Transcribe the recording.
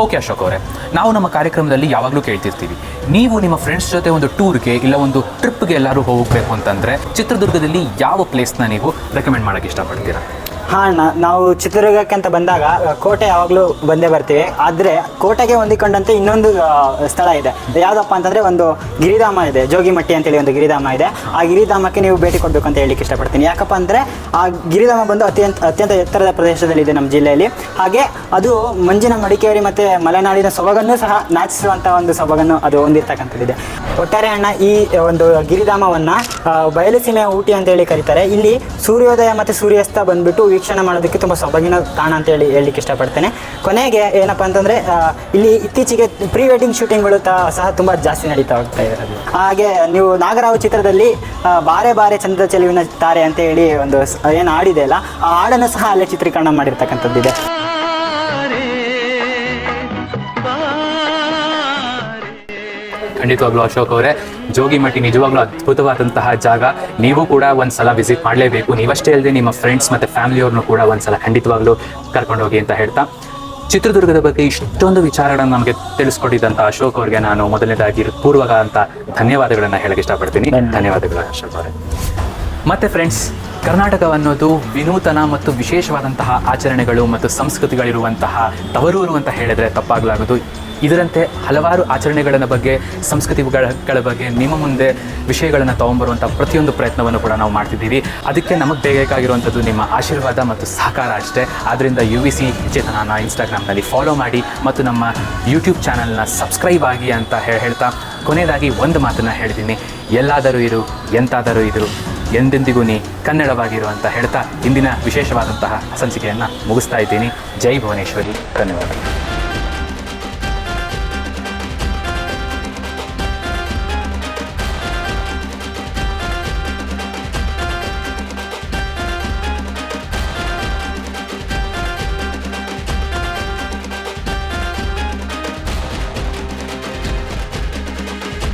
Okay Ashok ಅವರೇ, ನಾವು ನಮ್ಮ ಕಾರ್ಯಕ್ರಮದಲ್ಲಿ ಯಾವಾಗಲೂ ಕೇಳ್ತಿರ್ತೀವಿ, ನೀವು ನಿಮ್ಮ ಫ್ರೆಂಡ್ಸ್ ಜೊತೆ ಒಂದು ಟೂರ್ಗೆ ಇಲ್ಲ ಒಂದು ಟ್ರಿಪ್ಗೆ ಎಲ್ಲರೂ ಹೋಗಬೇಕು ಅಂತಂದರೆ ಚಿತ್ರದುರ್ಗದಲ್ಲಿ ಯಾವ ಪ್ಲೇಸ್ನ ನೀವು ರೆಕಮೆಂಡ್ ಮಾಡೋಕ್ಕೆ ಇಷ್ಟಪಡ್ತೀರಾ? ಹಾಂ ಅಣ್ಣ, ನಾವು ಚಿತ್ರದುರ್ಗಕ್ಕೆ ಅಂತ ಬಂದಾಗ ಕೋಟೆ ಯಾವಾಗಲೂ ಬಂದೇ ಬರ್ತೀವಿ. ಆದರೆ ಕೋಟೆಗೆ ಹೊಂದಿಕೊಂಡಂತೆ ಇನ್ನೊಂದು ಸ್ಥಳ ಇದೆ. ಯಾವುದಪ್ಪ ಅಂತಂದರೆ ಒಂದು ಗಿರಿಧಾಮ ಇದೆ, ಜೋಗಿಮಟ್ಟಿ ಅಂತೇಳಿ ಒಂದು ಗಿರಿಧಾಮ ಇದೆ. ಆ ಗಿರಿಧಾಮಕ್ಕೆ ನೀವು ಭೇಟಿ ಕೊಡಬೇಕು ಅಂತ ಹೇಳಲಿಕ್ಕೆ ಇಷ್ಟಪಡ್ತೀನಿ. ಯಾಕಪ್ಪ ಅಂದರೆ ಆ ಗಿರಿಧಾಮ ಬಂದು ಅತ್ಯಂತ ಎತ್ತರದ ಪ್ರದೇಶದಲ್ಲಿದೆ ನಮ್ಮ ಜಿಲ್ಲೆಯಲ್ಲಿ. ಹಾಗೆ ಅದು ಮಂಜಿನ ಮಡಿಕೇರಿ ಮತ್ತು ಮಲೆನಾಡಿನ ಸೊಬಗನ್ನು ಸಹ ನಾಚಿಸುವಂಥ ಒಂದು ಸೊಬಗನ್ನು ಅದು ಹೊಂದಿರತಕ್ಕಂಥದ್ದಿದೆ. ಒಟ್ಟಾರೆ ಅಣ್ಣ, ಈ ಒಂದು ಗಿರಿಧಾಮವನ್ನು ಬಯಲುಸೀಮೆಯ ಊಟಿ ಅಂತೇಳಿ ಕರೀತಾರೆ. ಇಲ್ಲಿ ಸೂರ್ಯೋದಯ ಮತ್ತು ಸೂರ್ಯಾಸ್ತ ಬಂದುಬಿಟ್ಟು ವೀಕ್ಷಣೆ ಮಾಡೋದಕ್ಕೆ ತುಂಬ ಸೊಬಗಿನ ತಾಣ ಅಂತೇಳಿ ಹೇಳಲಿಕ್ಕೆ ಇಷ್ಟಪಡ್ತೇನೆ. ಕೊನೆಗೆ ಏನಪ್ಪ ಅಂತಂದರೆ ಇಲ್ಲಿ ಇತ್ತೀಚೆಗೆ ಪ್ರೀ ವೆಡ್ಡಿಂಗ್ ಶೂಟಿಂಗ್ಗಳು ಸಹ ತುಂಬ ಜಾಸ್ತಿ ನಡೀತಾ ಹೋಗ್ತಾ ಇದೆ. ಹಾಗೆ ನೀವು ನಾಗರಾವ್ ಚಿತ್ರದಲ್ಲಿ ಬಾರೆ ಬಾರೆ ಚಂದ್ರ ಚೆಲುವಿನ ತಾರೆ ಅಂತ ಹೇಳಿ ಒಂದು ಏನು ಹಾಡಿದೆ ಅಲ್ಲ, ಆ ಹಾಡನ್ನು ಸಹ ಅಲ್ಲೇ ಚಿತ್ರೀಕರಣ ಮಾಡಿರ್ತಕ್ಕಂಥದ್ದಿದೆ. ಖಂಡಿತವಾಗ್ಲೂ ಅಶೋಕ್ ಅವರೇ, ಜೋಗಿಮಟ್ಟಿ ನಿಜವಾಗ್ಲೂ ಅದ್ಭುತವಾದಂತಹ ಜಾಗ. ನೀವು ಕೂಡ ಒಂದ್ಸಲ ವಿಸಿಟ್ ಮಾಡಲೇಬೇಕು. ನೀವಷ್ಟೇ ಅಲ್ಲದೆ ನಿಮ್ಮ ಫ್ರೆಂಡ್ಸ್ ಮತ್ತು ಫ್ಯಾಮಿಲಿಯವ್ರನ್ನೂ ಕೂಡ ಒಂದ್ಸಲ ಖಂಡಿತವಾಗ್ಲೂ ಕರ್ಕೊಂಡೋಗಿ ಅಂತ ಹೇಳ್ತಾ, ಚಿತ್ರದುರ್ಗದ ಬಗ್ಗೆ ಇಷ್ಟೊಂದು ವಿಚಾರಗಳನ್ನು ನಮಗೆ ತಿಳಿಸ್ಕೊಟ್ಟಿದ್ದಂಥ ಅಶೋಕ್ ಅವ್ರಿಗೆ ನಾನು ಮೊದಲನೇದಾಗಿ ಪೂರ್ವಕ ಅಂತ ಧನ್ಯವಾದಗಳನ್ನು ಹೇಳಕ್ಕೆ ಇಷ್ಟಪಡ್ತೀನಿ. ಧನ್ಯವಾದಗಳು ಅಶೋಕ್ ಅವರೇ. ಮತ್ತು ಫ್ರೆಂಡ್ಸ್, ಕರ್ನಾಟಕ ಅನ್ನೋದು ವಿನೂತನ ಮತ್ತು ವಿಶೇಷವಾದಂತಹ ಆಚರಣೆಗಳು ಮತ್ತು ಸಂಸ್ಕೃತಿಗಳಿರುವಂತಹ ತವರೂರು ಅಂತ ಹೇಳಿದರೆ ತಪ್ಪಾಗಲಾಗದು. ಇದರಂತೆ ಹಲವಾರು ಆಚರಣೆಗಳ ಬಗ್ಗೆ, ಸಂಸ್ಕೃತಿಗಳ ಬಗ್ಗೆ ನಿಮ್ಮ ಮುಂದೆ ವಿಷಯಗಳನ್ನು ತೊಗೊಂಬರುವಂಥ ಪ್ರತಿಯೊಂದು ಪ್ರಯತ್ನವನ್ನು ಕೂಡ ನಾವು ಮಾಡ್ತಿದ್ದೀವಿ. ಅದಕ್ಕೆ ನಮಗೆ ಬೇಕಾಗಿರುವಂಥದ್ದು ನಿಮ್ಮ ಆಶೀರ್ವಾದ ಮತ್ತು ಸಹಕಾರ ಅಷ್ಟೇ. ಆದ್ದರಿಂದ UVC ಚೇತನನ ಇನ್ಸ್ಟಾಗ್ರಾಮ್ನಲ್ಲಿ ಫಾಲೋ ಮಾಡಿ ಮತ್ತು ನಮ್ಮ ಯೂಟ್ಯೂಬ್ ಚಾನಲ್ನ ಸಬ್ಸ್ಕ್ರೈಬ್ ಆಗಿ ಅಂತ ಹೇಳ್ತಾ, ಕೊನೆಯದಾಗಿ ಒಂದು ಮಾತನ್ನು ಹೇಳ್ತೀನಿ, ಎಲ್ಲಾದರೂ ಇರು, ಎಂತಾದರೂ ಇರು, ಎಂದೆಂದಿಗೂ ನೀ ಕನ್ನಡವಾಗಿರು ಅಂತ ಹೇಳ್ತಾ ಇಂದಿನ ವಿಶೇಷವಾದಂತಹ ಸಂಚಿಕೆಯನ್ನು ಮುಗಿಸ್ತಾ ಇದ್ದೀನಿ. ಜೈ ಭುವನೇಶ್ವರಿ. ಧನ್ಯವಾದ.